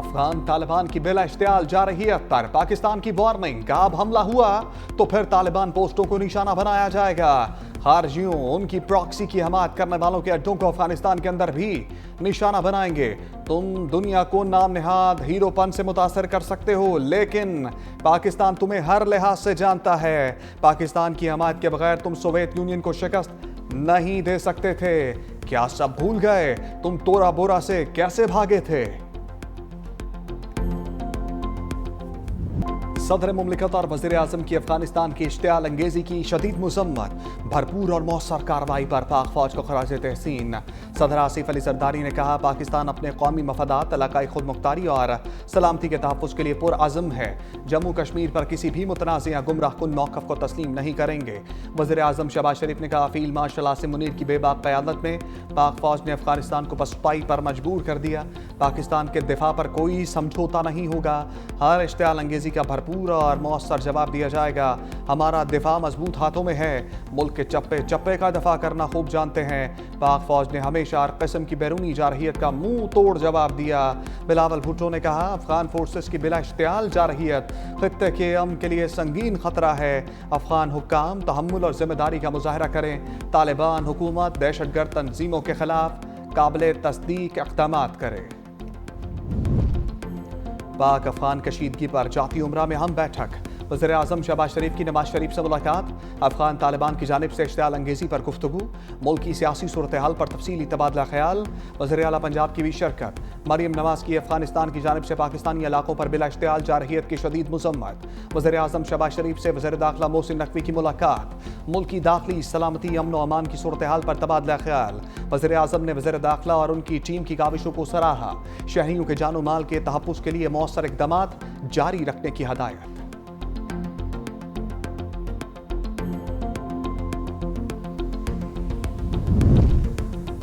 افغان طالبان کی بلا اشتعال جارحیت پر پاکستان کی وارننگ، اب حملہ ہوا تو پھر طالبان پوسٹوں کو نشانہ بنایا جائے گا۔ خارجیوں ان کی پراکسی کی حمایت کرنے والوں کے اڈوں کو افغانستان کے اندر بھی نشانہ بنائیں گے۔ تم دنیا کو نام نہاد ہیرو پن سے متاثر کر سکتے ہو، لیکن پاکستان تمہیں ہر لحاظ سے جانتا ہے۔ پاکستان کی حمایت کے بغیر تم سوویت یونین کو شکست نہیں دے سکتے تھے۔ کیا سب بھول گئے تم تورا بورا سے کیسے بھاگے تھے؟ صدر مملکت اور وزیر اعظم کی افغانستان کی اشتعال انگیزی کی شدید مذمت، بھرپور اور مؤثر کارروائی پر پاک فوج کو خراج تحسین۔ صدر آصف علی زرداری نے کہا، پاکستان اپنے قومی مفادات، علاقائی خود مختاری اور سلامتی کے تحفظ کے لیے پرعزم ہے۔ جموں کشمیر پر کسی بھی متنازع یا گمراہ کن موقف کو تسلیم نہیں کریں گے۔ وزیر اعظم شہباز شریف نے کہا، فیلڈ مارشل عاصم منیر کی بے باک قیادت میں پاک فوج نے افغانستان کو پسپائی پر مجبور کر دیا۔ پاکستان کے دفاع پر کوئی سمجھوتا نہیں ہوگا۔ ہر اشتعال انگیزی کا بھرپور اور مؤثر جواب دیا جائے گا۔ ہمارا دفاع مضبوط ہاتھوں میں ہے۔ ملک کے چپے چپے کا دفاع کرنا خوب جانتے ہیں۔ پاک فوج نے ہمیشہ ہر قسم کی بیرونی جارحیت کا منہ توڑ جواب دیا۔ بلاول بھٹو نے کہا، افغان فورسز کی بلا اشتعال جارحیت خطے کے امن کے لیے سنگین خطرہ ہے۔ افغان حکام تحمل اور ذمہ داری کا مظاہرہ کریں۔ طالبان حکومت دہشت گرد تنظیموں کے خلاف قابل تصدیق اقدامات کرے۔ پاک افغان کشیدگی پر جاتی عمرہ میں اہم بیٹھک، وزیر اعظم شہباز شریف کی نواز شریف سے ملاقات، افغان طالبان کی جانب سے اشتعال انگیزی پر گفتگو، ملک کی سیاسی صورتحال پر تفصیلی تبادلہ خیال، وزیر اعلیٰ پنجاب کی بھی شرکت۔ مریم نواز کی افغانستان کی جانب سے پاکستانی علاقوں پر بلا اشتعال جارحیت کی شدید مذمت، وزیر اعظم شہباز شریف سے وزیر داخلہ محسن نقوی کی ملاقات، ملک کی داخلی سلامتی، امن و امان کی صورتحال پر تبادلہ خیال، وزیر اعظم نے وزیر داخلہ اور ان کی ٹیم کی کاوشوں کو سراہا، شہریوں کے جان و مال کے تحفظ کے لیے مؤثر اقدامات جاری رکھنے کی ہدایت۔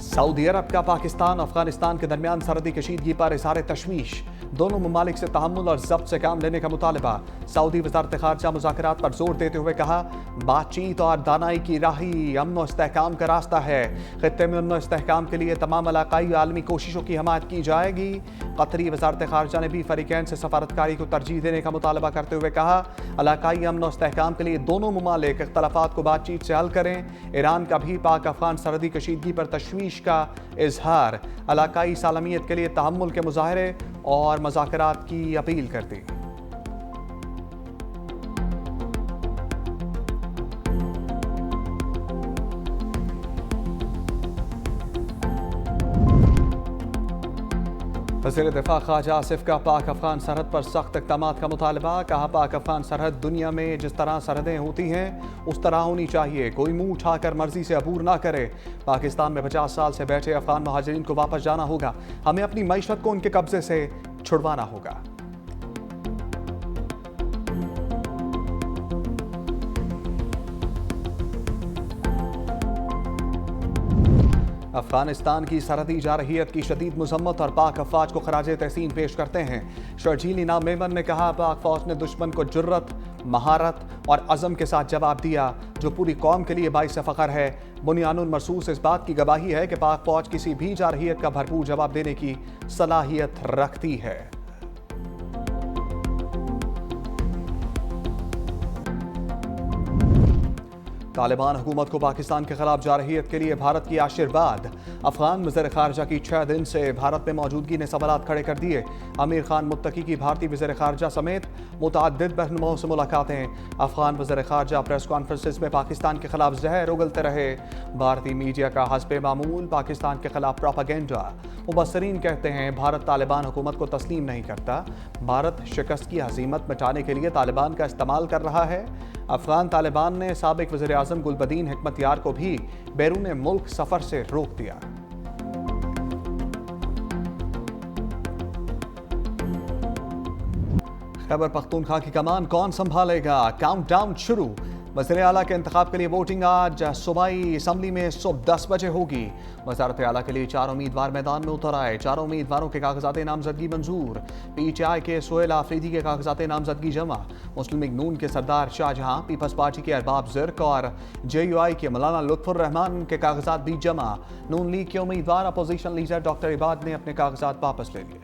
سعودی عرب کا پاکستان افغانستان کے درمیان سرحدی کشیدگی پر اظہار تشویش، دونوں ممالک سے تحمل اور ضبط سے کام لینے کا مطالبہ۔ سعودی وزارت خارجہ مذاکرات پر زور دیتے ہوئے کہا، بات چیت اور دانائی کی راہ ہی امن و استحکام کا راستہ ہے۔ خطے میں امن و استحکام کے لیے تمام علاقائی و عالمی کوششوں کی حمایت کی جائے گی۔ قطری وزارت خارجہ نے بھی فریقین سے سفارتکاری کو ترجیح دینے کا مطالبہ کرتے ہوئے کہا، علاقائی امن و استحکام کے لیے دونوں ممالک اختلافات کو بات چیت سے حل کریں۔ ایران کا بھی پاک افغان سرحدی کشیدگی پر تشویش کا اظہار، علاقائی سالمیت کے لیے تحمل کے مظاہرے اور مذاکرات کی اپیل کرتی۔ وزیر دفاع خواجہ آصف کا پاک افغان سرحد پر سخت اقدامات کا مطالبہ، کہا پاک افغان سرحد دنیا میں جس طرح سرحدیں ہوتی ہیں اس طرح ہونی چاہیے، کوئی منہ اٹھا کر مرضی سے عبور نہ کرے۔ پاکستان میں 50 سال سے بیٹھے افغان مہاجرین کو واپس جانا ہوگا، ہمیں اپنی معیشت کو ان کے قبضے سے چھڑوانا ہوگا۔ افغانستان کی سرحدی جارحیت کی شدید مذمت اور پاک افواج کو خراج تحسین پیش کرتے ہیں۔ شرجیل انعام میمن نے کہا، پاک فوج نے دشمن کو جرت، مہارت اور عزم کے ساتھ جواب دیا، جو پوری قوم کے لیے باعث فخر ہے۔ بنیان المرصوص اس بات کی گواہی ہے کہ پاک فوج کسی بھی جارحیت کا بھرپور جواب دینے کی صلاحیت رکھتی ہے۔ طالبان حکومت کو پاکستان کے خلاف جارحیت کے لیے بھارت کی آشرواد، افغان وزیر خارجہ کی 6 دن سے بھارت میں موجودگی نے سوالات کھڑے کر دیے۔ امیر خان متقی کی بھارتی وزیر خارجہ سمیت متعدد رہنماؤں سے ملاقاتیں، افغان وزیر خارجہ پریس کانفرنسز میں پاکستان کے خلاف زہر اگلتے رہے۔ بھارتی میڈیا کا حسب معمول پاکستان کے خلاف پروپیگنڈا، مبصرین کہتے ہیں بھارت طالبان حکومت کو تسلیم نہیں کرتا، بھارت شکست کی ہزیمت مٹانے کے لیے طالبان کا استعمال کر رہا ہے۔ افغان طالبان نے سابق وزیر اعظم گلبدین حکمت یار کو بھی بیرون ملک سفر سے روک دیا۔ خیبر پختونخوا کی کمان کون سنبھالے گا؟ کاؤنٹ ڈاؤن شروع، وزیر اعلیٰ کے انتخاب کے لیے ووٹنگ آج صوبائی اسمبلی میں صبح 10 بجے ہوگی۔ وزارت اعلیٰ کے لیے 4 امیدوار میدان میں اتر آئے، 4 امیدواروں کے کاغذات نامزدگی منظور۔ پی ٹی آئی کے سہیل آفریدی کے کاغذات نامزدگی جمع، مسلم لیگ نون کے سردار شاہجہاں، پیپلز پارٹی کے ارباب زرق اور جے یو آئی کے مولانا لطف الرحمان کے کاغذات بھی جمع۔ نون لیگ کے امیدوار اپوزیشن لیڈر ڈاکٹر عباد نے اپنے کاغذات واپس لے لیے۔